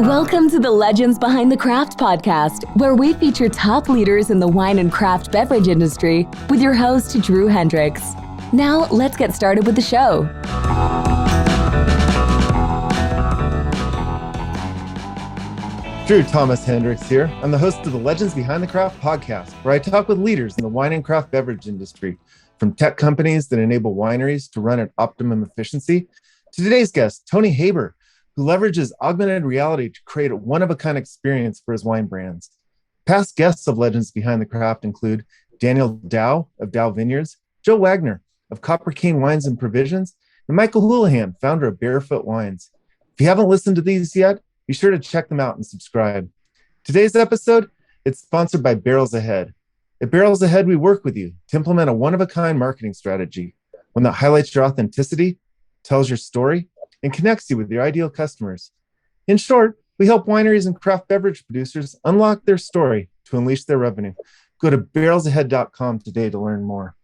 Welcome to the Legends Behind the Craft podcast, where we feature top leaders in the wine and craft beverage industry with your host, Drew Hendricks. Now, let's get started with the show. Drew Thomas Hendricks here. I'm the host of the Legends Behind the Craft podcast, where I talk with leaders in the wine and craft beverage industry, from tech companies that enable wineries to run at optimum efficiency, to today's guest, Tony Haber, who leverages augmented reality to create a one-of-a-kind experience for his wine brands. Past guests of Legends Behind the Craft include Daniel Dow of Dow Vineyards, Joe Wagner of Copper Cane Wines and Provisions, and Michael Houlihan, founder of Barefoot Wines. If you haven't listened to these yet, be sure to check them out and subscribe. Today's episode, it's sponsored by Barrels Ahead. At Barrels Ahead, we work with you to implement a one-of-a-kind marketing strategy, one that highlights your authenticity, tells your story, and connects you with your ideal customers. In short, we help wineries and craft beverage producers unlock their story to unleash their revenue. Go to barrelsahead.com today to learn more.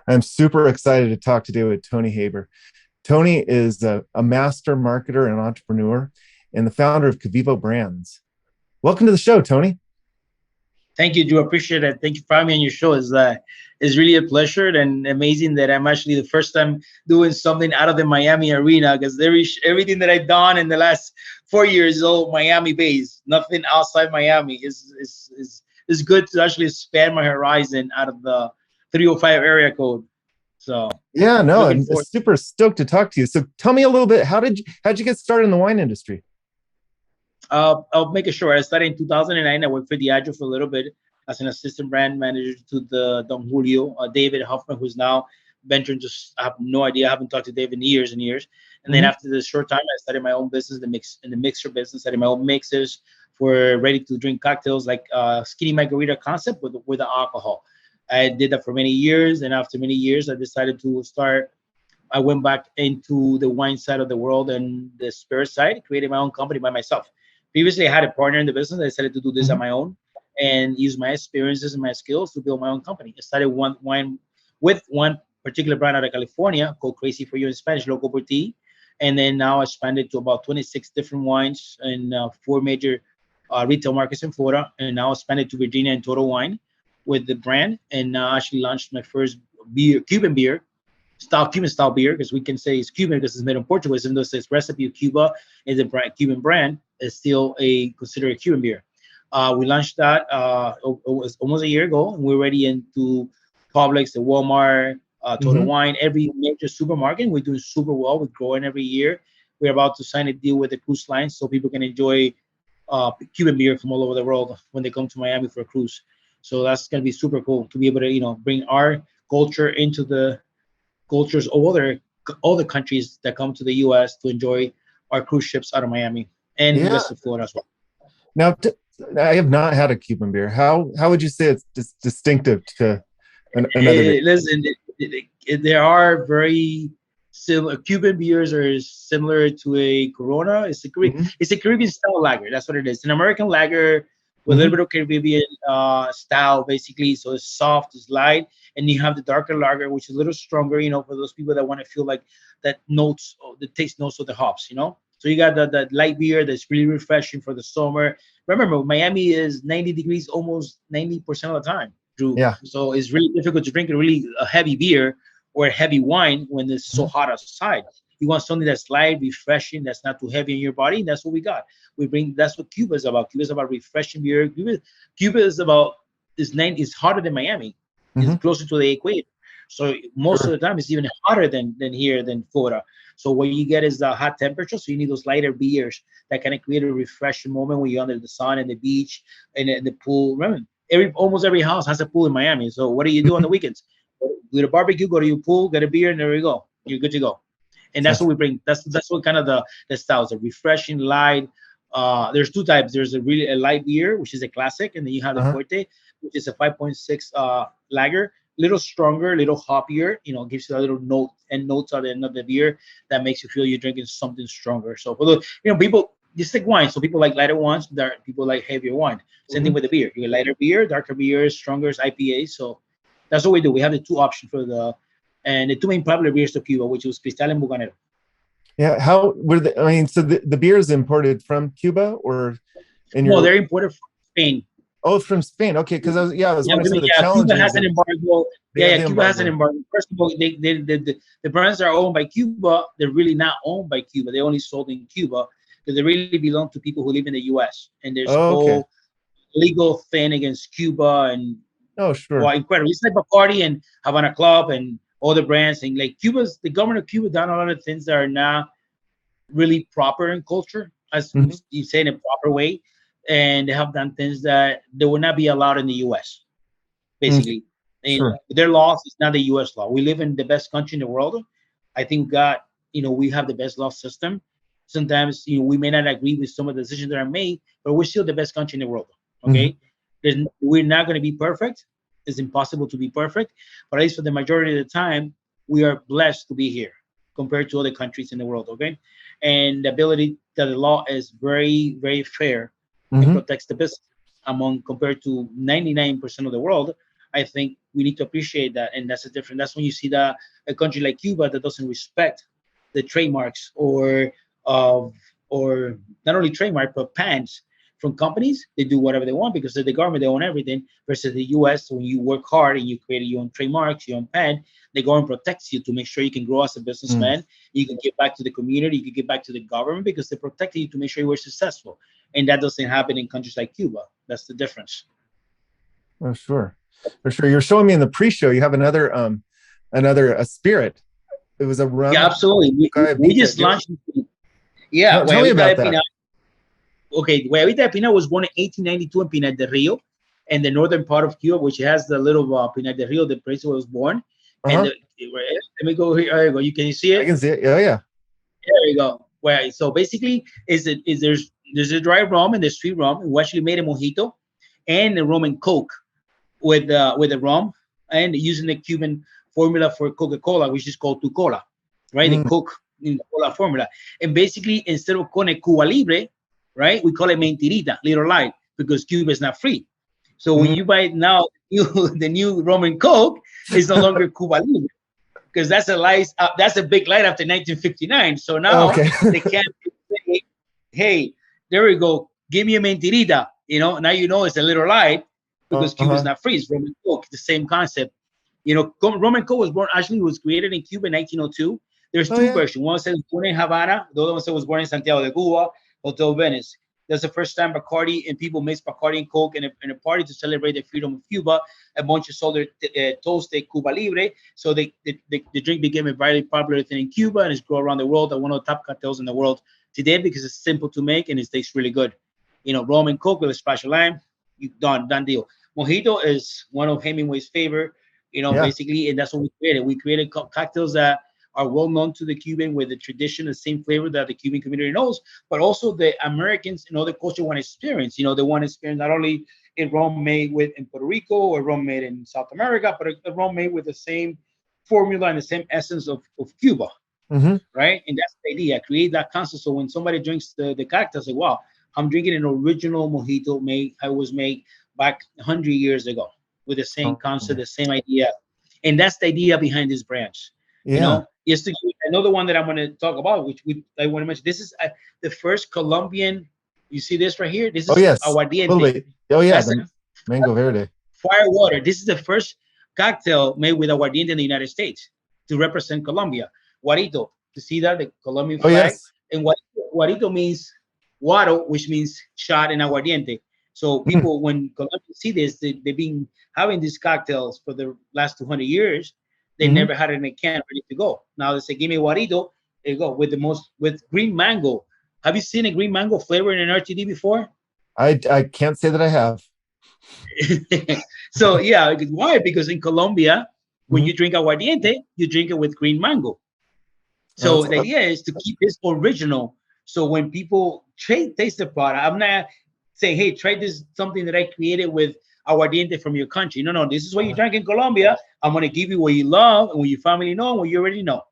I'm super excited to talk today with Tony Haber. Tony is a master marketer and entrepreneur and the founder of Qvivo Brands. Welcome to the show, Tony. Thank you, Drew. Appreciate it. Thank you for having me on your show. It's really a pleasure and amazing that I'm actually the first time doing something out of the Miami arena, because everything that I've done in the last 4 years is all Miami-based. Nothing outside Miami. Is good to actually expand my horizon out of the 305 area code. So yeah, no, I'm super stoked to talk to you. So tell me a little bit, how'd you get started in the wine industry? I'll make it short. I started in 2009. I worked for Diageo for a little bit as an assistant brand manager to the Don Julio. David Huffman, who's now venturing to, I have no idea. I haven't talked to David in years and years. And then after this short time, I started my own business, the mixer business. I started my own mixers for ready-to-drink cocktails, like skinny margarita concept with the alcohol. I did that for many years. And after many years, I decided to I went back into the wine side of the world and the spirit side, created my own company by myself. Previously, I had a partner in the business. I decided to do this on my own and use my experiences and my skills to build my own company. I started wine with one particular brand out of California called Crazy For You in Spanish, Loco Por Ti. And then now I expanded to about 26 different wines in 4 major retail markets in Florida. And now I expanded to Virginia and Total Wine with the brand. And actually launched my first Cuban style beer, because we can say it's Cuban because it's made in Portugal. Even though it says recipe of Cuba is a Cuban brand, it's still considered a Cuban beer. We launched that it was almost a year ago, and we're already into Publix, the Walmart, Total Wine, every major supermarket. We're doing super well. We're growing every year. We're about to sign a deal with the cruise line so people can enjoy Cuban beer from all over the world when they come to Miami for a cruise. So that's going to be super cool to be able to, bring our culture into the cultures of other countries that come to the U.S. to enjoy our cruise ships out of Miami and the rest of Florida as well. Now, I have not had a Cuban beer. How would you say it's distinctive to another beer? Listen, there are very similar. Cuban beers are similar to a Corona. It's a Caribbean style lager. That's what it is. An American lager with a little bit of Caribbean style, basically. So it's soft, it's light. And you have the darker lager, which is a little stronger, for those people that want to feel like that the taste notes of the hops, So you got that light beer that's really refreshing for the summer. Remember, Miami is 90 degrees almost 90% of the time, Drew. Yeah. So it's really difficult to drink a heavy beer or a heavy wine when it's so hot outside. You want something that's light, refreshing, that's not too heavy in your body. And that's what we got. That's what Cuba is about. Cuba is about refreshing beer. Cuba is it's hotter than Miami. It's closer to the equator. So most of the time it's even hotter than Florida. So what you get is the hot temperature. So you need those lighter beers that kind of create a refreshing moment when you're under the sun and the beach and the pool. Remember, almost every house has a pool in Miami. So what do you do on the weekends? Do the barbecue, go to your pool, get a beer, and there you go. You're good to go. And that's what we bring. That's what kind of the styles, a refreshing, light. There's 2 types. There's a light beer, which is a classic, and then you have the Fuerte, which is a 5.6 lager, little stronger, little hoppier. Gives you a little notes at the end of the beer that makes you feel you're drinking something stronger. So for the people, just like wine. So people like lighter wines. People like heavier wine. Same thing with the beer. You get lighter beer, darker beer, stronger IPA. So that's what we do. We have the 2 options and the 2 main popular beers to Cuba, which was Cristal and Bucanero. Yeah. How were the? I mean, so the beer is imported from Cuba or in No, your? they're imported from Spain. Oh, from Spain. Okay, because I was Yeah, wondering some of the Cuba challenges has an that embargo. they have the Cuba has an embargo. embargo. First of all, the brands that are owned by Cuba, they're really not owned by Cuba. They only sold in Cuba because they really belong to people who live in the U.S. And there's a Oh, okay. whole legal thing against Cuba and Oh, well, sure. incredible. It's like Bacardi and Havana Club and all the brands and like the government of Cuba done a lot of things that are not really proper in culture, as Mhm. you say in a proper way, and they have done things that they would not be allowed in the U.S. Okay, Basically, and sure. their laws is not the U.S. law. We live in the best country in the world. I think we have the best law system. Sometimes we may not agree with some of the decisions that are made, but we're still the best country in the world. Mhm. Okay, we're not going to be perfect. It's impossible to be perfect, but at least for the majority of the time, we are blessed to be here compared to other countries in the world. Okay, and the ability that the law is very, very fair and Mhm. protects the business among compared to 99% of the world. I think we need to appreciate that, and that's a different. That's when you see that a country like Cuba that doesn't respect the trademarks of or not only trademark but patents from companies. They do whatever they want because they're the government. They own everything. Versus the U.S., when you work hard and you create your own trademarks, your own patent, the government protects you to make sure you can grow as a Mm. businessman. You can give back to the community. You can give back to the government because they protect you to make sure you were successful. And that doesn't happen in countries like Cuba. That's the difference. Oh, sure. For sure. You're showing me in the pre-show. You have another a spirit. It was a Yeah, rum absolutely. We guayabita. just launched. Yeah, Tell me Guayabita about de that. Pina. Okay, Guayabita de Pina was born in 1892 in Pinar del Rio, in the northern part of Cuba, which has the little Pinar del Rio, the place where it was born. And Uh-huh. let me go here. There you go. You can see I it. can see it. Oh, yeah. There you go. Well, so basically, there's a dry rum and there's sweet rum. We actually made a mojito and a rum and coke with the rum and using the Cuban formula for Coca-Cola, which is called tu cola, right? The Mm. Coke in cola formula. And basically, instead of calling it Cuba Libre, right, we call it mentirita, little light, because Cuba is not free. So when Mm. you buy now the new rum and coke, it's no longer Cuba Libre because that's a big light after 1959. So now Okay. they can't say, hey, there we go, give me a mentirita. Now it's a little light because Cuba is Uh-huh. not free. It's Roman Coke, the same concept. Roman Coke was created in Cuba in 1902. There's Oh, two yeah. versions. One says born in Havana, the other one says was born in Santiago de Cuba, Hotel Venice. That's the first time Bacardi and people mix Bacardi and Coke in a party to celebrate the freedom of Cuba. A bunch of sold their toast de Cuba Libre. So the drink became a very popular thing in Cuba and it's grown around the world. And one of the top cocktails in the world today because it's simple to make and it tastes really good. Rum and Coke with a splash of lime, you done deal. Mojito is one of Hemingway's favorite. Yeah. Basically, and that's what we created. We created cocktails that are well known to the Cuban with the tradition, the same flavor that the Cuban community knows, but also the Americans and other culture want to experience. They want to experience not only a rum made with in Puerto Rico or rum made in South America, but a rum made with the same formula and the same essence of Cuba, Hmm. right? And that's the idea, create that concept. So when somebody drinks the cocktail, say, wow, I'm drinking an original mojito I was made back 100 years ago with the same concept, Okay. the same idea. And that's the idea behind this branch. Yeah. Yes, another one that I'm going to talk about, which I want to mention. This is the first Colombian. You see this right here? This Oh, is yes. aguardiente. Totally. Oh, yeah. That's a The mango verde. fire water. This is the first cocktail made with aguardiente in the United States to represent Colombia. Guarito. To see that the Colombian Oh, flag, yes. and guarito means guaro, which means shot in aguardiente. So Mm. people, when Colombians see this, they've been having these cocktails for the last 200 years. They Hmm. never had it in a can ready to go. Now they say, "Give me guarito." There you go with green mango. Have you seen a green mango flavor in an RTD before? I can't say that I have. So yeah, why? Because in Colombia, when Hmm. you drink aguardiente, you drink it with green mango. Oh, So the idea is to keep this original. So when people taste the product, I'm not saying, hey, try this something that I created with aguardiente from your country. No, this is what you drank in Colombia. I'm going to give you what you love and what your family know and what you already know.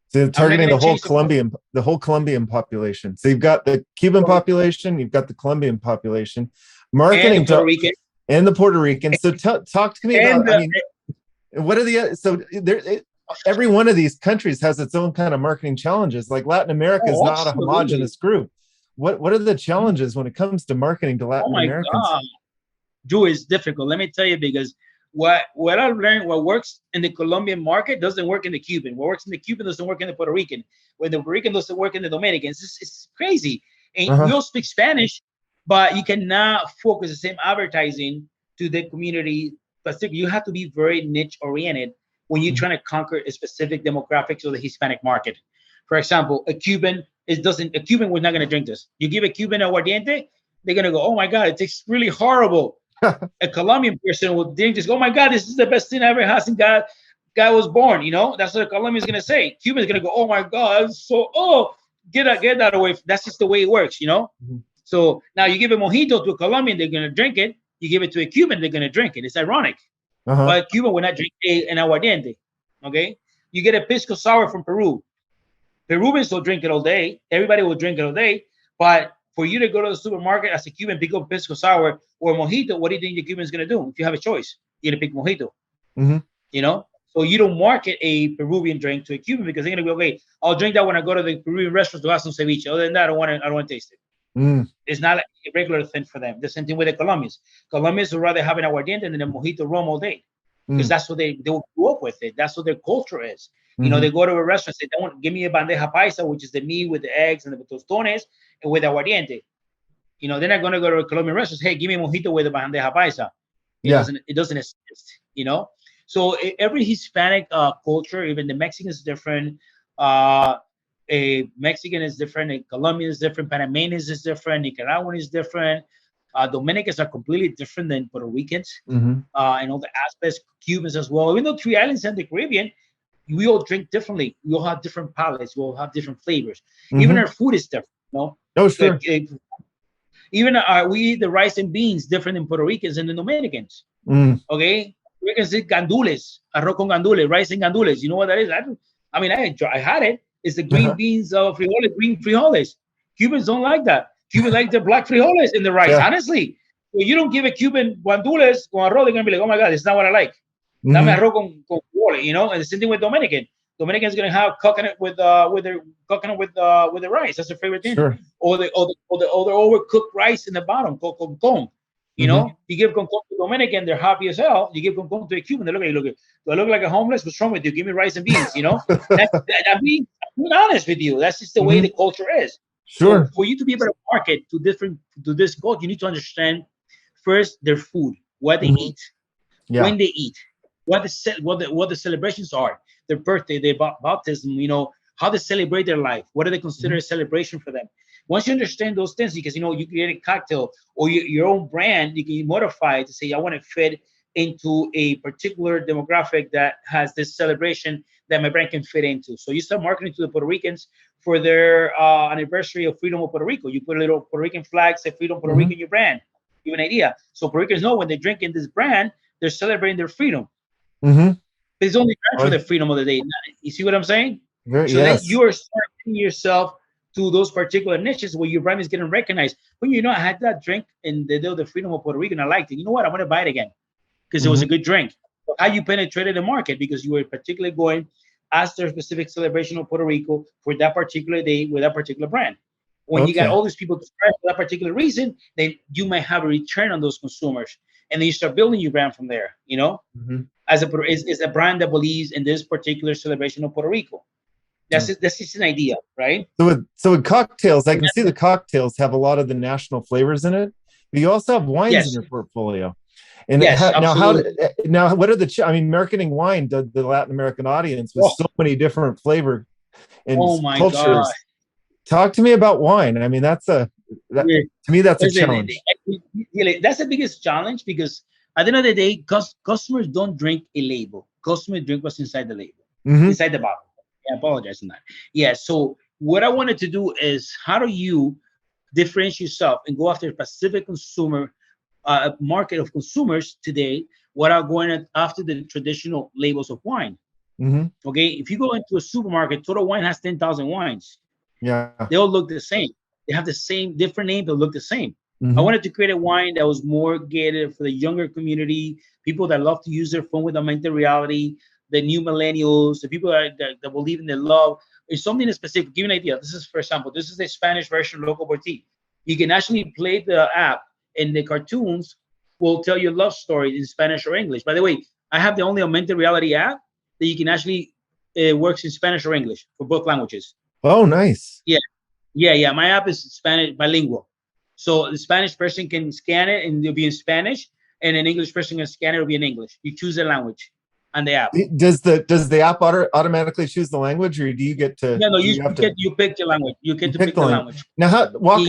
so I'm not targeting going to change the product. The whole Colombian population. So you've got the Cuban population, you've got the Colombian population, And the marketing Puerto to Rican and the Puerto Rican. So talk to me and about. I the mean, what are the so there? every one of these countries has its own kind of marketing challenges. Like Latin America is not a homogenous group. What are the challenges when it comes to marketing to Latin Americans? God. Drew, is difficult. Let me tell you, because what I learned, what works in the Colombian market doesn't work in the Cuban. What works in the Cuban doesn't work in the Puerto Rican. When the Puerto Rican doesn't work in the Dominican. It's crazy. And we all speak Spanish, but you cannot focus the same advertising to the community. But you have to be very niche oriented when you're trying to conquer a specific demographics of the Hispanic market. For example, a Cuban was not going to drink this. You give a Cuban aguardiente, they're going to go, oh my God, it tastes really horrible. A Colombian person will drink this, go, oh my God, this is the best thing I ever had since God was born. That's what a Colombian's going to say. Cuban's going to go, oh my God, get that away. That's just the way it works, So now you give a mojito to a Colombian, they're going to drink it. You give it to a Cuban, they're going to drink it. It's ironic. But Cuba will not drink an aguardiente. Okay? You get a pisco sour from Peru. Peruvians will drink it all day. Everybody will drink it all day. But for you to go to the supermarket as a Cuban, pick up pisco sour or mojito, what do you think the Cuban's going to do? If you have a choice, you're going to pick mojito. So you don't market a Peruvian drink to a Cuban because they're going to be, okay, I'll drink that when I go to the Peruvian restaurant to have some ceviche. Other than that, I don't want to taste it. It's not like a regular thing for them. The same thing with the Colombians. Colombians would rather have an aguardiente than a mojito rum all day because that's what they grew up with it. That's what their culture is. They go to a restaurant, say, they want give me a bandeja paisa, which is the meat with the eggs and the tostones and with aguardiente. They're not going to go to a Colombian restaurant. Hey, give me a mojito with a bandeja paisa. It doesn't exist. So every Hispanic culture, even the Mexican is different. A Mexican is different. A Colombian is different. Panamanian is different. Nicaraguan is different. Dominicans are completely different than Puerto Ricans in all the aspects. Cubans as well. Even though 3 islands in the Caribbean, we all drink differently. We all have different palates. We all have different flavors. Even our food is different. Oh, sure. Even we eat the rice and beans different than Puerto Ricans and the Dominicans. Okay, we can say gandules, arroz con gandules, rice and gandules. You know what that is? I had it. It's the green beans of frijoles, green frijoles. Cubans don't like that. Cubans like the black frijoles in the rice. Honestly, when you don't give a Cuban gandules con arroz, they're gonna be like, oh my God, this is not what I like. Dame arroz con frijoles, and the same thing with Dominican. Dominican's gonna have coconut with the rice. That's their favorite thing. Sure. Or the overcooked rice in the bottom, con. You give con to Dominican, they're happy as hell. You give con to a Cuban, they look at you, do I look like a homeless? What's wrong with you? Give me rice and beans. I'm being honest with you. That's just the way the culture is. Sure. So for you to be able to market to this culture, you need to understand first their food, what they eat, when they eat, what the celebrations are, their birthday, their baptism, how they celebrate their life, what do they consider a celebration for them. Once you understand those things, because you create a cocktail or your own brand, you can modify it to say, I want to fit into a particular demographic that has this celebration that my brand can fit into. So you start marketing to the Puerto Ricans for their anniversary of Freedom of Puerto Rico. You put a little Puerto Rican flag, say Freedom Puerto Rico in your brand. Give an idea. So Puerto Ricans know when they drink in this brand, they're celebrating their freedom. It's only for the freedom of the day. You see what I'm saying? Then you are starting yourself to those particular niches where your brand is getting recognized. When I had that drink in the day of the Freedom of Puerto Rico and I liked it. You know what? I'm going to buy it again because it was a good drink. So how you penetrated the market because you were particularly going after a specific celebration of Puerto Rico for that particular day with that particular brand. When you got all these people to for that particular reason, then you might have a return on those consumers. And then you start building your brand from there, as a brand that believes in this particular celebration of Puerto Rico. That's just an idea, right? So with cocktails, I can see the cocktails have a lot of the national flavors in it, but you also have wines in your portfolio. And now what are marketing wine to the Latin American audience with so many different flavor and cultures. God. Talk to me about wine. I mean, to me, that's a challenge. That's the biggest challenge because at the end of the day, customers don't drink a label. Customers drink what's inside the label, inside the bottle. I apologize on that. Yeah. So what I wanted to do is how do you differentiate yourself and go after a specific consumer market of consumers today? What are going after the traditional labels of wine? Okay. If you go into a supermarket, Total Wine has 10,000 wines. Yeah. They all look the same. They have the same different name, but look the same. I wanted to create a wine that was more gated for the younger community, people that love to use their phone with augmented reality, the new millennials, the people that believe in the love. It's something specific. Give you an idea. This is, for example, this is the Spanish version of Loco por Ti. You can actually play the app, and the cartoons will tell you love stories in Spanish or English. By the way, I have the only augmented reality app that you can actually works in Spanish or English for both languages. Oh, nice. Yeah. My app is Spanish bilingual. So the Spanish person can scan it and it'll be in Spanish, and an English person can scan it, it'll be in English. You choose the language on the app. Does the app automatically choose the language, or do you get to? No, you pick the language. You get to pick the language. Now, walk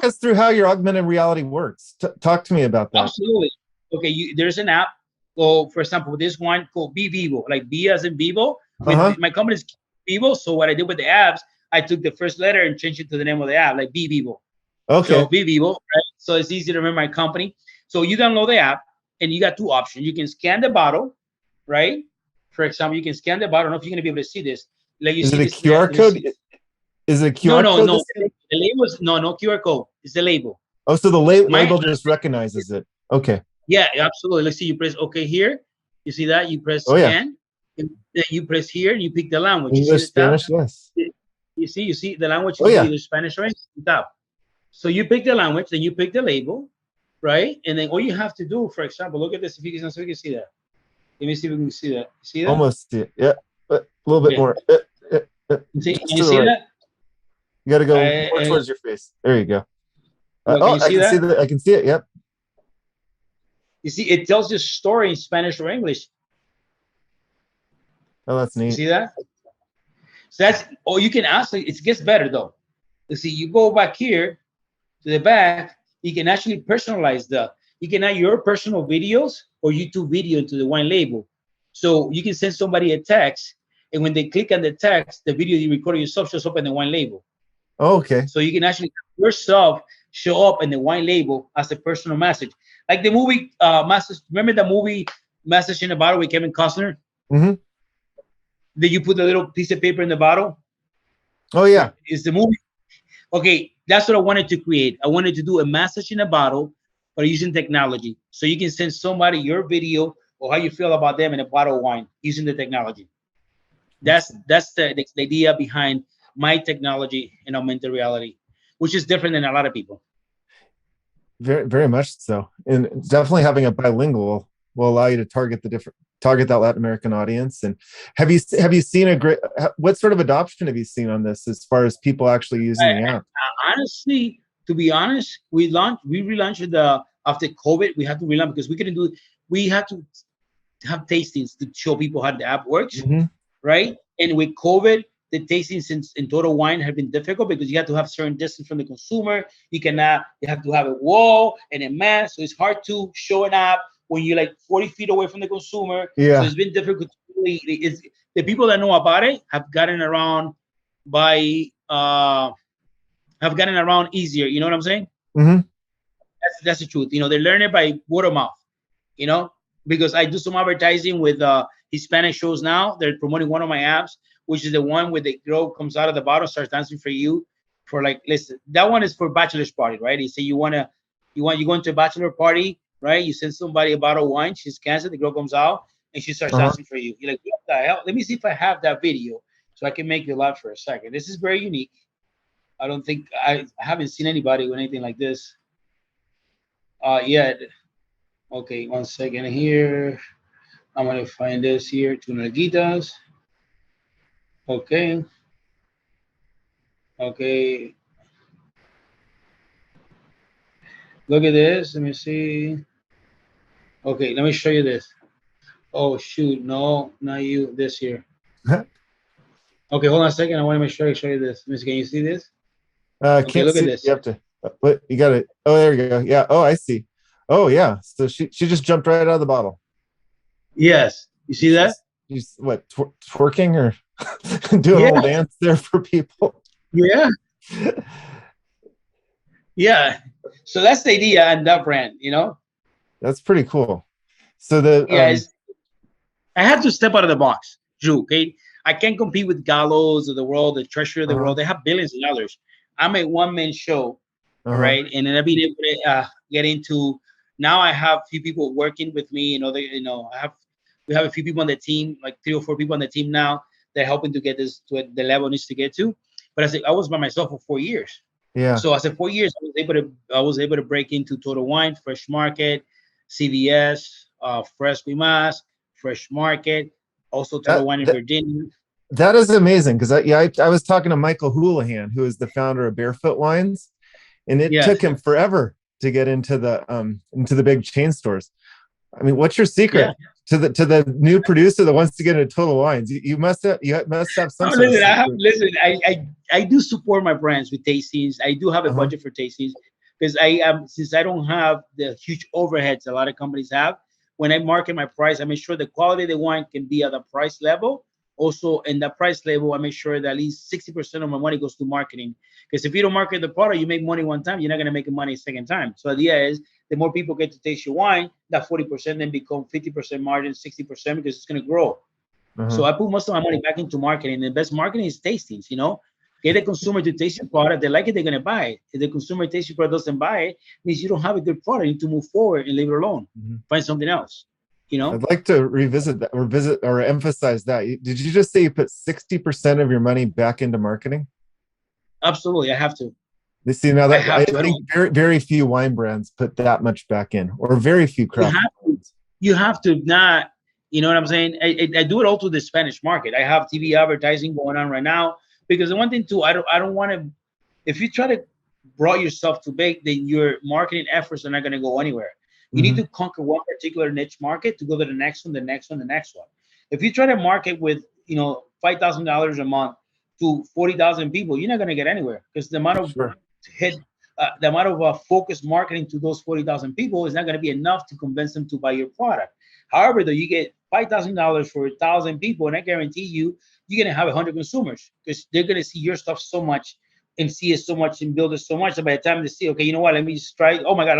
us through how your augmented reality works. Talk to me about that. Absolutely. Okay, there's an app. So, for example, this one called Qvivo, like B as in Vivo. My company is Qvivo. So what I did with the apps, I took the first letter and changed it to the name of the app, like Qvivo. Okay. So Qvivo, right? So it's easy to remember my company. So you download the app, and you got two options. You can scan the bottle, right? For example, you can scan the bottle. I don't know if you're gonna be able to see this. Like you is see it a QR code? Is it a QR code? No. The label is no QR code. It's the label. Oh, so the label just recognizes it. Okay. Yeah, absolutely. Let's see. You press OK here. You see that? You press scan. And then you press here, and you pick the language. English, Spanish, yes. You see the language is either Spanish or English. Top. So you pick the language, then you pick the label, right? And then all you have to do, for example, look at this. If you can see that. Let me see if we can see that. See that? Almost see it. Yeah, a little bit more. You see that? You got to go more towards your face. There you go. I can see it. Yep. You see, it tells you a story in Spanish or English. Oh, that's neat. You see that? So that's, you can actually, it gets better though. You see, you go back here to the back, you can actually personalize you can add your personal videos or YouTube video into the wine label. So you can send somebody a text, and when they click on the text, the video you recorded yourself shows up in the wine label. Oh, okay. So you can actually yourself show up in the wine label as a personal message. Like the movie Message. Remember the movie Message in a Bottle with Kevin Costner? Mm-hmm. Did you put a little piece of paper in the bottle? Oh, yeah. Is the movie? Okay, that's what I wanted to create. I wanted to do a message in a bottle, but using technology. So you can send somebody your video or how you feel about them in a bottle of wine using the technology. That's the idea behind my technology in augmented reality, which is different than a lot of people. Very, very much so. And definitely having a bilingual will allow you to target that Latin American audience. And have you seen what sort of adoption have you seen on this as far as people actually using the app? Honestly, to be honest, we relaunched it after COVID. We had to relaunch because we had to have tastings to show people how the app works, right? And with COVID, the tastings in Total Wine have been difficult because you have to have certain distance from the consumer. You have to have a wall and a mask, so it's hard to show an app when you're like 40 feet away from the consumer. Yeah. So it's been difficult. The people that know about it have gotten around easier. You know what I'm saying? Mm-hmm. That's the truth. They learn it by word of mouth. Because I do some advertising with Hispanic shows now. They're promoting one of my apps, which is the one where the girl comes out of the bottle, starts dancing for you. Listen, that one is for bachelor's party, right? They say you go into a bachelor party, right? You send somebody a bottle of wine, she scans it, the girl comes out, and she starts dancing for you. You're like, what the hell? Let me see if I have that video so I can make you laugh for a second. This is very unique. I haven't seen anybody with anything like this yet. Okay, 1 second here. I'm gonna find this here. Two Nalguitas. Okay. Look at this. Let me see. Okay, let me show you this. Oh shoot, no, not you. This here. Okay, hold on a second. I want to make sure I show you this. Let me see. Can you see this? Okay, look at this. You have to. What you got it? Oh, there you go. Yeah. Oh, I see. Oh, yeah. So she just jumped right out of the bottle. Yes. You see that? She's what, twerking or doing a little dance there for people? Yeah. Yeah. So that's the idea and that brand, That's pretty cool. So I had to step out of the box, Drew. Okay. I can't compete with Gallows of the world, the Treasure of the world. They have billions of dollars. I'm a one-man show, right? And then I've been able to get into. Now I have a few people working with me. I have We have a few people on the team, like 3 or 4 people on the team now. They're helping to get this to the level it needs to get to. But I was by myself for 4 years. Yeah. So I said 4 years, I was able to break into Total Wine, Fresh Market, CVS, Fresh Wimas, Fresh Market, also Total That, Wine in that, Virginia. that is amazing because I was talking to Michael Houlihan, who is the founder of Barefoot Wines, and it Yes. took him forever to get into the big chain stores. I mean, what's your secret to the new producer that wants to get into Total Wines? You must have some Oh, sort of secret. I do support my brands with tastings. I do have a budget for tastings because since I don't have the huge overheads a lot of companies have. When I market my price, I make sure the quality of the wine can be at the price level. Also, in that price level, I make sure that at least 60% of my money goes to marketing. Because if you don't market the product, you make money one time, you're not going to make money a second time. So the idea is the more people get to taste your wine, that 40% then become 50% margin, 60% because it's going to grow. So I put most of my money back into marketing. The best marketing is tastings, Get the consumer to taste your product. They like it, they're going to buy it. If the consumer tastes your product, doesn't buy it, means you don't have a good product. You need to move forward and leave it alone. Find something else, I'd like to revisit that or emphasize that. Did you just say you put 60% of your money back into marketing? Absolutely. I have to. You see, now that I think very few wine brands put that much back in, or very few craft. You have to not, you know what I'm saying? I do it all to the Spanish market. I have TV advertising going on right now because the one thing too, I don't want to, if you try to brought yourself too big, then your marketing efforts are not going to go anywhere. You need to conquer one particular niche market to go to the next one, the next one, the next one. If you try to market with, $5,000 a month to 40,000 people, you're not going to get anywhere because the amount of the amount of focused marketing to those 40,000 people is not going to be enough to convince them to buy your product. However, though, you get $5,000 for 1,000 people, and I guarantee you're going to have 100 consumers because they're going to see your stuff so much and see it so much and build it so much that by the time they see, okay, you know what, let me just try it. Oh my God,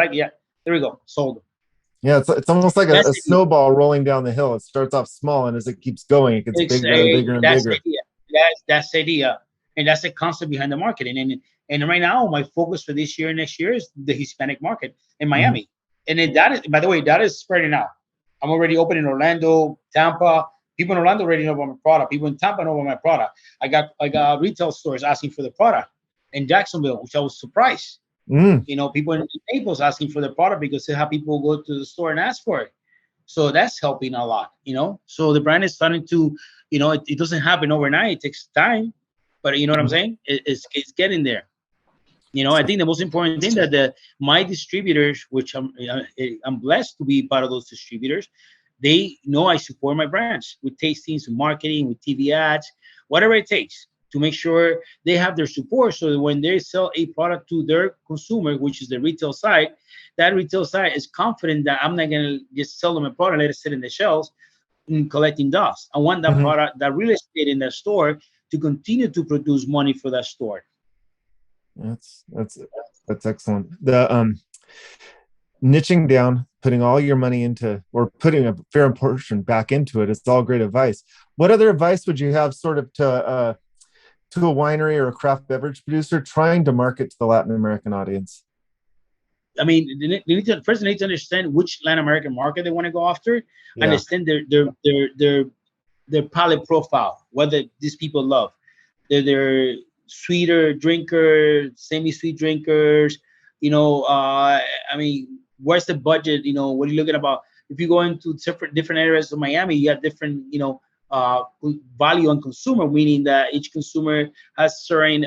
there we go, sold them. Yeah, it's almost like a snowball rolling down the hill. It starts off small, and as it keeps going, it gets bigger and bigger and bigger. That's the idea, and that's the concept behind the marketing. And right now, my focus for this year and next year is the Hispanic market in Miami. And then that is, by the way, that is spreading out. I'm already open in Orlando, Tampa. People in Orlando already know about my product. People in Tampa know about my product. I got retail stores asking for the product in Jacksonville, which I was surprised. People in Naples asking for the product because they have people go to the store and ask for it. So that's helping a lot, So the brand is starting to, it doesn't happen overnight. It takes time, but you know what I'm saying? It's getting there. I think the most important thing that my distributors, which I'm blessed to be part of those distributors, they know I support my brands with tastings, with marketing, with TV ads, whatever it takes to make sure they have their support so that when they sell a product to their consumer, which is the retail side, that retail side is confident that I'm not going to just sell them a product, let it sit in the shelves and collecting dust. I want that product, that real estate in that store to continue to produce money for that store. That's excellent. The niching down, putting all your money into, or putting a fair portion back into it, it's all great advice. What other advice would you have sort of to a winery or a craft beverage producer trying to market to the Latin American audience? I mean, they need to understand which Latin American market they want to go after, understand their palate profile, what these people love. They're sweeter drinkers, semi-sweet drinkers. I mean, where's the budget? What are you looking about? If you go into different areas of Miami, you have different, value on consumer, meaning that each consumer has certain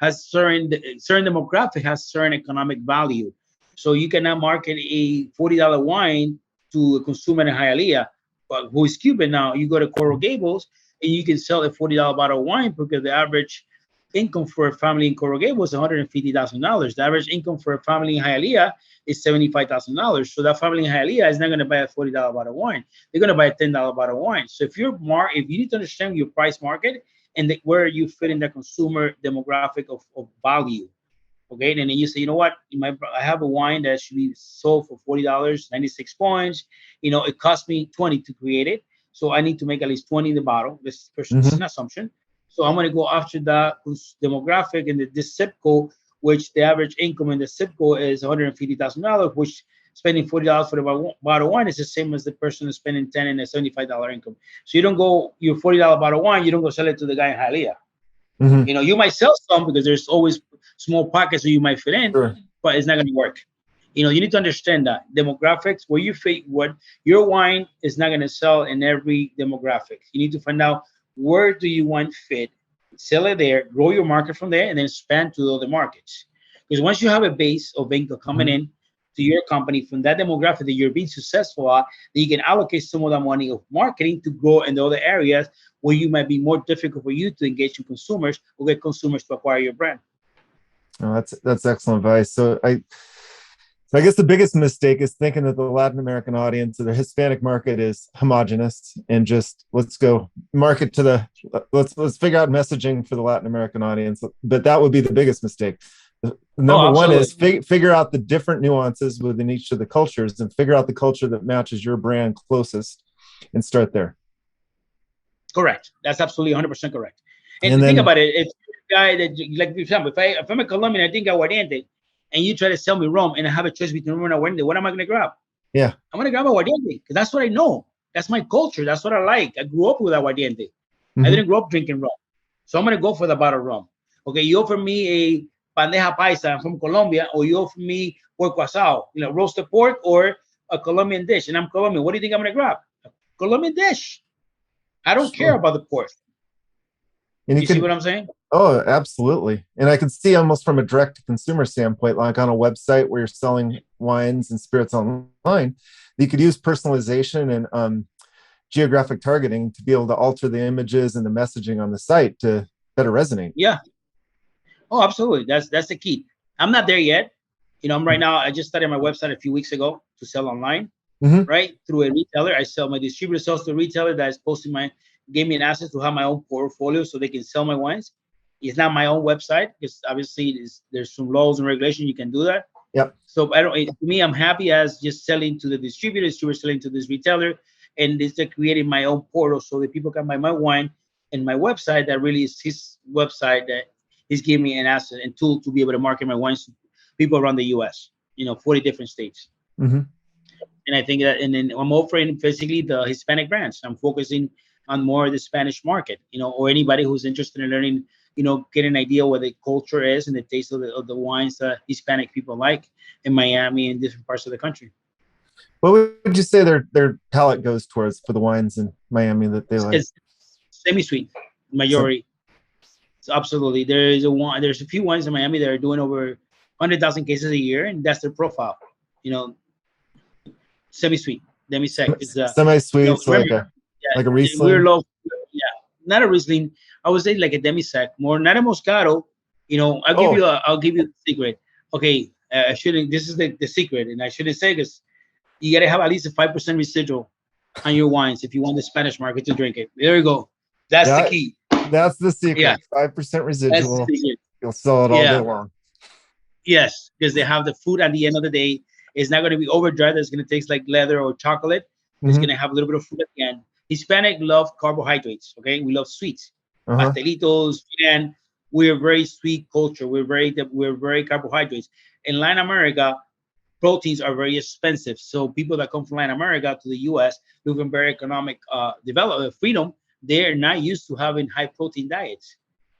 demographic, has certain economic value. So you cannot market a $40 wine to a consumer in Hialeah, but who is Cuban. Now you go to Coral Gables and you can sell a $40 bottle of wine because the average income for a family in Coral Gables is $150,000. The average income for a family in Hialeah is $75,000. So that family in Hialeah is not going to buy a $40 bottle of wine. They're going to buy a $10 bottle of wine. So if you need to understand your price market and where you fit in the consumer demographic of value, okay? And then you say, you know what? I have a wine that should be sold for $40, 96 points. It cost me $20 to create it. So I need to make at least 20 in the bottle. This is an assumption. So I'm going to go after that demographic in this zip code, which the average income in the zip code is $150,000, which spending $40 for the bottle of wine is the same as the person who's spending 10 and a $75 income. So you don't go your $40 bottle of wine, you don't go sell it to the guy in Hialeah. Mhm. You know, you might sell some because there's always small pockets where you might fit in, Sure. but it's not going to work. You know, you need to understand that demographics, where you fit, what your wine is not going to sell in every demographic. You need to find out where do you want fit, sell it there, grow your market from there, and then expand to other markets. Because once you have a base of income coming in to your company from that demographic that you're being successful at, then you can allocate some of that money of marketing to grow in the other areas where you might be more difficult for you to engage with consumers or get consumers to acquire your brand. Oh, that's excellent advice. So I guess the biggest mistake is thinking that the Latin American audience or the Hispanic market is homogenous and just let's go market to the let's figure out messaging for the Latin American audience. But that would be the biggest mistake. Number one is figure out the different nuances within each of the cultures and figure out the culture that matches your brand closest and start there. Correct. That's absolutely 100% correct. And think about it. If you're a guy that, like, for example, if I'm a Colombian, I think aguardiente, and you try to sell me rum and I have a choice between rum and aguardiente, what am I going to grab? Yeah. I'm going to grab aguardiente because that's what I know. That's my culture. That's what I like. I grew up with aguardiente. I didn't grow up drinking rum. So I'm going to go for the bottle of rum. Okay, you offer me a bandeja paisa from Colombia, or you offer me pork asado, you know, roasted pork or a Colombian dish, and I'm Colombian. What do you think I'm going to grab? A Colombian dish. I don't care about the pork. And you see what I'm saying? Oh, absolutely. And I can see almost from a direct-to-consumer standpoint, like on a website where you're selling wines and spirits online, you could use personalization and geographic targeting to be able to alter the images and the messaging on the site to better resonate. Yeah. Oh, absolutely. That's the key. I'm not there yet. You know, I'm right now, I just started my website a few weeks ago to sell online, right? Through a retailer. I sell, my distributor sells to a retailer that is posting gave me an asset to have my own portfolio so they can sell my wines. It's not my own website because obviously there's some laws and regulations you can do that. Yep. So to me, I'm happy as just selling to the distributor selling to this retailer, and it's creating my own portal so that people can buy my wine and my website that really is his website that he's giving me an asset and tool to be able to market my wines to people around the US, 40 different states. And I think that, and then I'm offering basically the Hispanic brands. I'm focusing on more of the Spanish market, or anybody who's interested in learning, get an idea what the culture is and the taste of the wines that Hispanic people like in Miami and different parts of the country. What would you say their palate goes towards for the wines in Miami that they like? It's semi-sweet, majority. So absolutely. There's a few wines in Miami that are doing over 100,000 cases a year, and that's their profile. Semi-sweet, demi-sec. Semi-sweet, so like a Riesling. We're low, not a Riesling. I would say like a demi-sec, more not a Moscato. I'll give you the secret. Okay, I shouldn't. This is the secret, and I shouldn't say this. You gotta have at least a 5% residual on your wines if you want the Spanish market to drink it. There you go. That's the key. That's the secret. Yeah. 5% residual. That's the secret. You'll sell it all day long. Yes, because they have the food at the end of the day. It's not going to be overdried. It's going to taste like leather or chocolate. It's going to have a little bit of food at the end. Hispanic love carbohydrates. Okay, we love sweets, pastelitos, and we're a very sweet culture. We're very carbohydrates. In Latin America, proteins are very expensive. So people that come from Latin America to the U.S. living very economic freedom, they're not used to having high protein diets.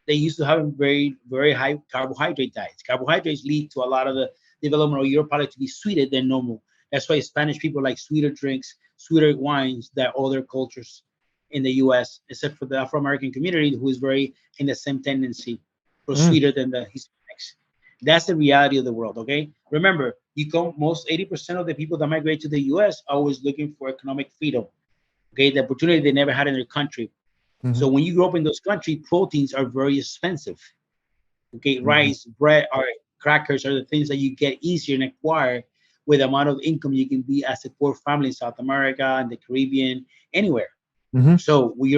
They're used to having very, very high carbohydrate diets. Carbohydrates lead to a lot of the development of your palate to be sweeter than normal. That's why Spanish people like sweeter drinks, sweeter wines than other cultures in the U.S., except for the Afro-American community, who is very in the same tendency for sweeter than the Hispanics. That's the reality of the world, okay? Remember, most 80% of the people that migrate to the U.S. are always looking for economic freedom, okay? The opportunity they never had in their country. So when you grow up in those countries, proteins are very expensive, okay? Rice, bread, or crackers are the things that you get easier and acquire with the amount of income you can be as a poor family in South America and the Caribbean, anywhere. So we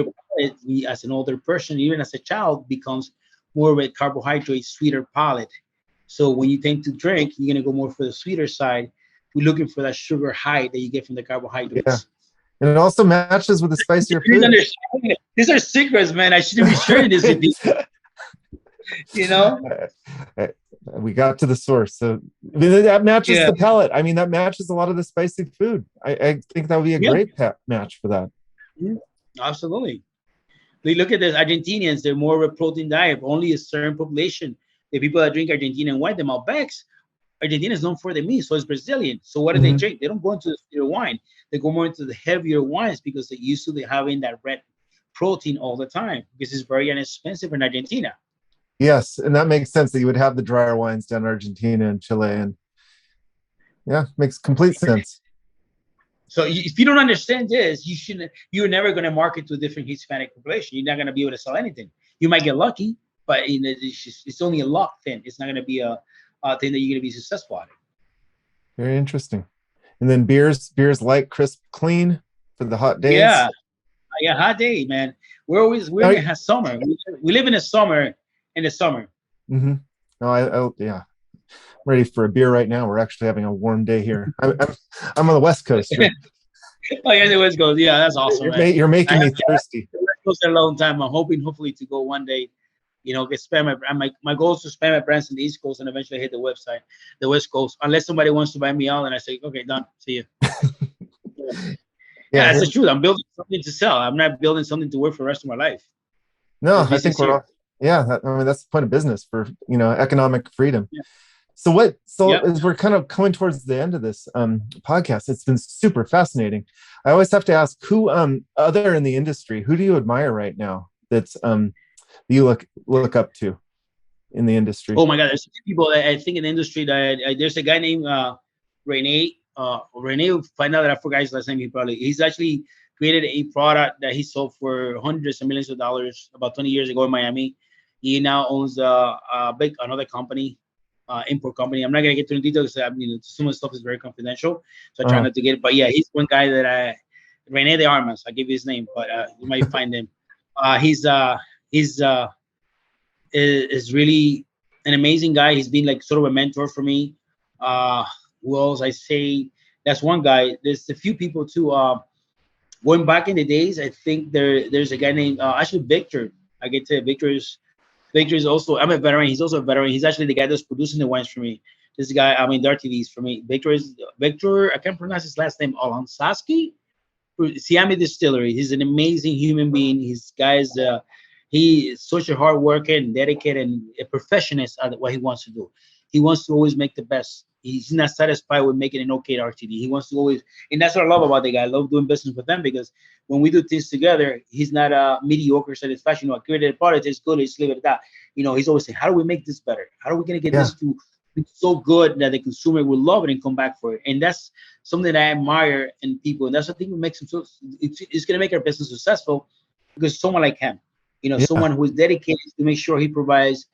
as an older person, even as a child, becomes more of a carbohydrate, sweeter palate. So when you tend to drink, you're going to go more for the sweeter side. We're looking for that sugar high that you get from the carbohydrates. Yeah. And it also matches with the spicier food. These are secrets, man. I shouldn't be sharing this with you. We got to the source. So That matches Yeah, the palate. I mean, that matches a lot of the spicy food. I think that would be a yeah, great match for that. mhm, absolutely. We look at the Argentinians; they're more of a protein diet. Only a certain population, the people that drink Argentinian wine, the Malbecs. Argentina is known for the meat, so it's Brazilian. So what do they Hmm. drink? They don't go into the wine. They go more into the heavier wines because they're used to having that red protein all the time because it's very inexpensive in Argentina. Yes, and that makes sense that you would have the drier wines down in Argentina and Chile, and yeah, makes complete sense. So if you don't understand this, you shouldn't. You're never going to market to a different Hispanic population. You're not going to be able to sell anything. You might get lucky, but it's only a luck thing. It's not going to be a thing that you're going to be successful at. Very interesting. And then beers light, crisp, clean for the hot days. Yeah, yeah, hot day, man. We're in a summer. We live in a summer in the summer. Mm-hmm. No, yeah, I'm ready for a beer right now. We're actually having a warm day here. I'm on the West Coast. Oh yeah, the West Coast. Yeah, that's awesome, man. You're I making have me the thirsty. West Coast a long time. I'm hopefully to go one day. Get spend my goal is to spend my brands in the East Coast and eventually hit the West Coast. Unless somebody wants to buy me out, and I say, okay, done. See you. Yeah, Yeah, that's the truth. I'm building something to sell. I'm not building something to work for the rest of my life. no, Let's be I think we're sincere. all, yeah, I mean, that's the point of business for, economic freedom. Yeah. So Yep. as we're kind of coming towards the end of this podcast, it's been super fascinating. I always have to ask who, other in the industry, who do you admire right now that's you look up to in the industry? Oh my God, there's people that I think in the industry that there's a guy named Rene. Rene will find out that I forgot his last name. He's actually created a product that he sold for hundreds of millions of dollars about 20 years ago in Miami. He now owns another company, import company. I'm not gonna get into the details. I mean, some of the stuff is very confidential, so I try Uh, not to get it. But yeah, he's one guy that Rene de Armas. I give you his name, but you might find him. He's is really an amazing guy. He's been like sort of a mentor for me. Uh, who else? I say that's one guy. There's a few people too. Going back in the days, I think there's a guy named actually Victor. I get to Victor is also. I'm a veteran. He's also a veteran. He's actually the guy that's producing the wines for me. This guy, I mean, DRTVs for me. Victor. I can't pronounce his last name. Olansaski. Siami Distillery. He's an amazing human being. His guys, he is such a hard worker and dedicated and a perfectionist at what he wants to do. He wants to always make the best. He's not satisfied with making an okay RTD. He wants to always, and that's what I love about the guy. I love doing business with him because when we do things together, he's not a mediocre satisfaction. I created a product, it's good, let's leave it at that. He's always saying, how do we make this better? How are we going to get yeah, this to be so good that the consumer will love it and come back for it? And that's something that I admire in people, and that's the thing that makes him so. It's going to make our business successful because someone like him, yeah, someone who is dedicated to make sure he provides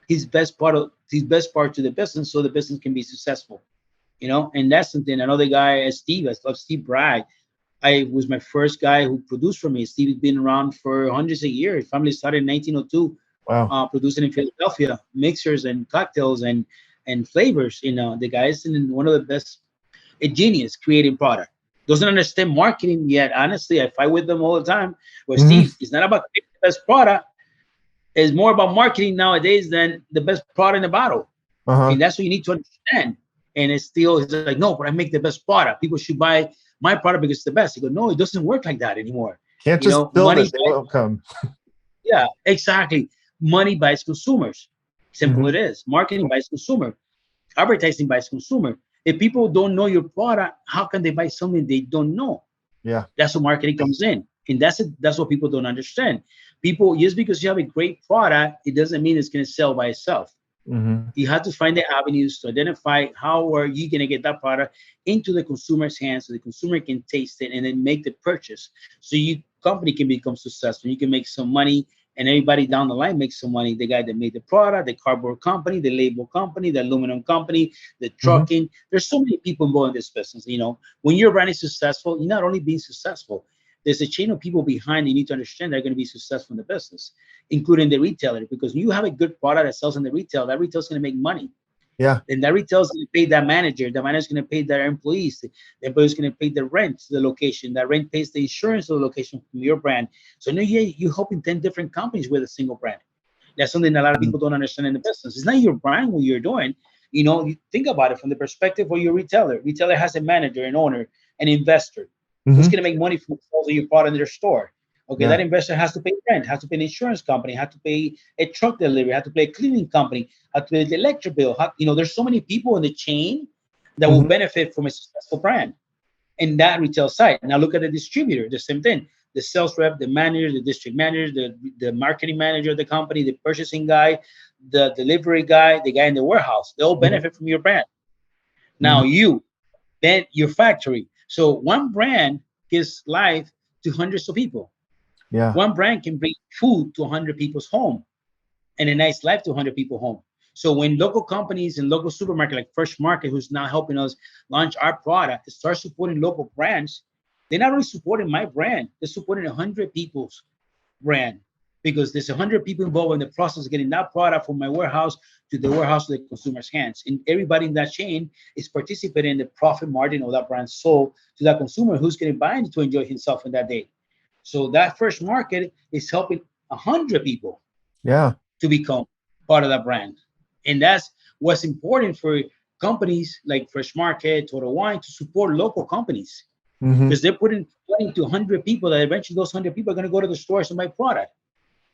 his best part to the business, so the business can be successful. And that's something. Another guy, Steve, I love Steve Bragg. I was my first guy who produced for me. Steve has been around for hundreds of years. Family started in 1902, wow, producing in Philadelphia mixers and cocktails and flavors. The guy's in one of the best, a genius creating product. Doesn't understand marketing yet. Honestly, I fight with them all the time. Where hmm, Steve, it's not about the best product. It's more about marketing nowadays than the best product in the bottle. uh-huh. And that's what you need to understand. And it's like, no, but I make the best product. People should buy my product because it's the best. You go, no, it doesn't work like that anymore. Can't just build Money, it; they won't come. yeah, exactly. Money buys consumers. Simple Hmm. it is. Marketing buys consumer. Advertising buys consumer. If people don't know your product, how can they buy something they don't know? Yeah, That's what marketing comes in. And that's what people don't understand. People, just because you have a great product, it doesn't mean it's going to sell by itself. hmm, You have to find the avenues to identify how are you going to get that product into the consumer's hands so the consumer can taste it and then make the purchase. So your company can become successful. You can make some money and everybody down the line makes some money. The guy that made the product, the cardboard company, the label company, the aluminum company, the hmm, trucking. There's so many people involved in this business. When your brand is successful, you're not only being successful, there's a chain of people behind you need to understand they're going to be successful in the business, including the retailer. Because when you have a good product that sells in the retail, that retail is going to make money. yeah, And that retail is going to pay that manager. The manager is going to pay their employees. The employee is going to pay the rent to the location. That rent pays the insurance of the location from your brand. So now you're helping 10 different companies with a single brand. That's something that a lot of mm, people don't understand in the business. It's not your brand what you're doing. You think about it from the perspective of your retailer. Retailer has a manager, an owner, an investor Mm-hmm. who's going to make money from the sales of your product in their store. Okay, Yeah. that investor has to pay rent, has to pay an insurance company, has to pay a truck delivery, has to pay a cleaning company, has to pay the electric bill. There's so many people in the chain that will benefit from a successful brand in that retail site. Now look at the distributor, the same thing. The sales rep, the manager, the district manager, the marketing manager of the company, the purchasing guy, the delivery guy, the guy in the warehouse, they all benefit from your brand. Now then your factory. So one brand gives life to hundreds of people. Yeah. One brand can bring food to 100 people's home and a nice life to 100 people home. So when local companies and local supermarket like Fresh Market, who's now helping us launch our product, start supporting local brands, they're not only supporting my brand, they're supporting 100 people's brand, because there's 100 people involved in the process of getting that product from my warehouse to the warehouse of the consumer's hands. And everybody in that chain is participating in the profit margin of that brand sold to that consumer who's going to buy it to enjoy himself in that day. So that Fresh Market is helping 100 people to become part of that brand. And that's what's important for companies like Fresh Market, Total Wine, to support local companies, because they're putting money to 100 people that eventually those 100 people are going to go to the stores and buy product.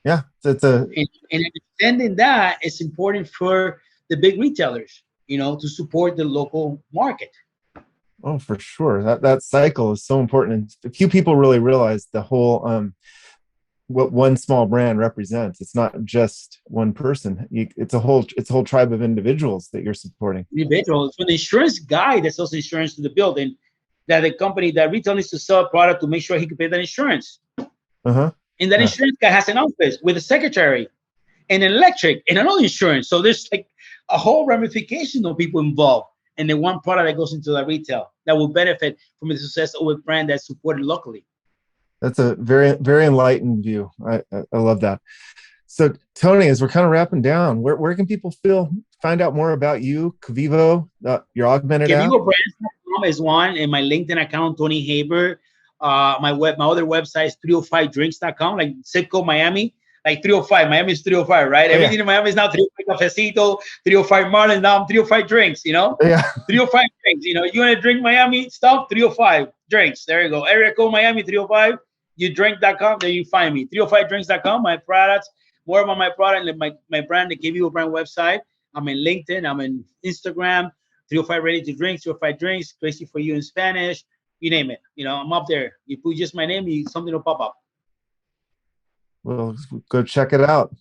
Yeah, and extending that, it's important for the big retailers, to support the local market. Oh, for sure. That cycle is so important. And few people really realize the whole what one small brand represents. It's not just one person. It's a whole tribe of individuals that you're supporting. Individuals. For the insurance guy that sells insurance to the building, that the company, that retail needs to sell a product to make sure he can pay that insurance. And that insurance guy has an office with a secretary and an electric and another insurance. So there's like a whole ramification of people involved in the one product that goes into the retail that will benefit from the success of a brand that's supported locally. That's a very, very enlightened view. I love that. So Tony, as we're kind of wrapping down, where can people find out more about you, Qvivo, your augmented app? QvivoBrands.com is one, and my LinkedIn account, Tony Haber. My other website is 305drinks.com, like Citgo, Miami, like 305. Miami is 305, right? Everything in Miami is now 305 Cafecito, 305 Marlin. Now I'm 305 drinks, 305 drinks. You want to drink Miami stuff? 305 drinks. There you go. Area code Miami 305. You drink.com. There you find me. 305drinks.com. My products, more about my product and my brand, the Qvivo brand website. I'm in LinkedIn. I'm in Instagram. 305 Ready to Drink, 305 Drinks, Crazy for You in Spanish. You name it. I'm up there. You put just my name, something will pop up. Well, go check it out.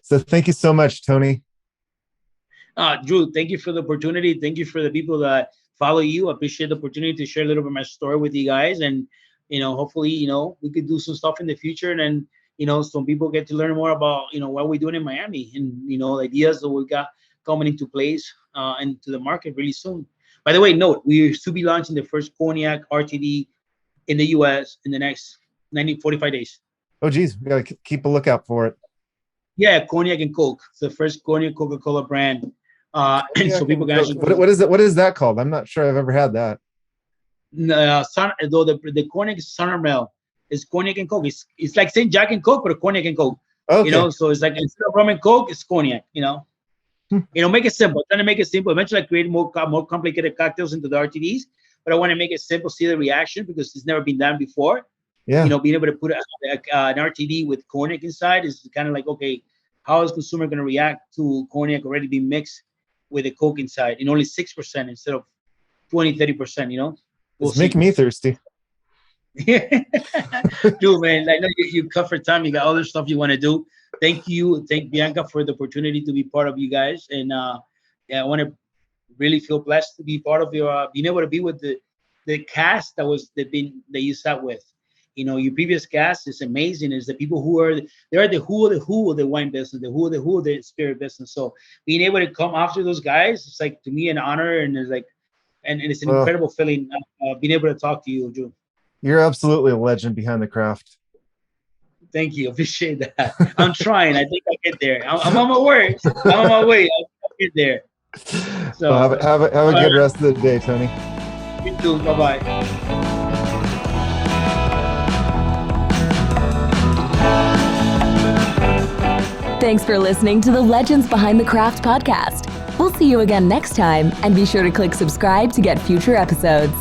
So thank you so much, Tony. Drew, thank you for the opportunity. Thank you for the people that follow you. I appreciate the opportunity to share a little bit of my story with you guys. And, hopefully, we could do some stuff in the future. And then, some people get to learn more about, what we're doing in Miami and, the ideas that we got coming into place and to the market really soon. By the way, note, we should be launching the first cognac RTD in the U.S. in the next 45 days. Oh, geez. We got to keep a lookout for it. Yeah, cognac and Coke. It's the first cognac Coca-Cola brand. So people can actually... What is that called? I'm not sure I've ever had that. The cognac is Caramel. It's cognac and Coke. It's like saying Jack and Coke, but a cognac and Coke. Okay. So it's like instead of rum and Coke, it's cognac, make it simple. Trying to make it simple. Eventually I create more complicated cocktails into the RTDs, but I want to make it simple, see the reaction, because it's never been done before. Yeah. Being able to put an RTD with cognac inside is kind of like, okay, how is consumer going to react to cognac already being mixed with a Coke inside in only 6% instead of 20-30%, It's making me thirsty. Dude, man, I know you cut for time. You got other stuff you want to do. Thank you. Thank Bianca for the opportunity to be part of you guys. And I want to really feel blessed to be part of your being able to be with the cast that you sat with. Your previous cast is amazing. Is the people they're the who of the wine business, the who of the spirit business. So being able to come after those guys, it's like, to me, an honor, and it's like, and it's an incredible feeling being able to talk to you, Drew. You're absolutely a legend behind the craft. Thank you. Appreciate that. I'm trying. I think I'll get there. I'm on my way. I'll get there. So well, have a good rest of the day, Tony. You too. Bye-bye. Thanks for listening to the Legends Behind the Craft podcast. We'll see you again next time, and be sure to click subscribe to get future episodes.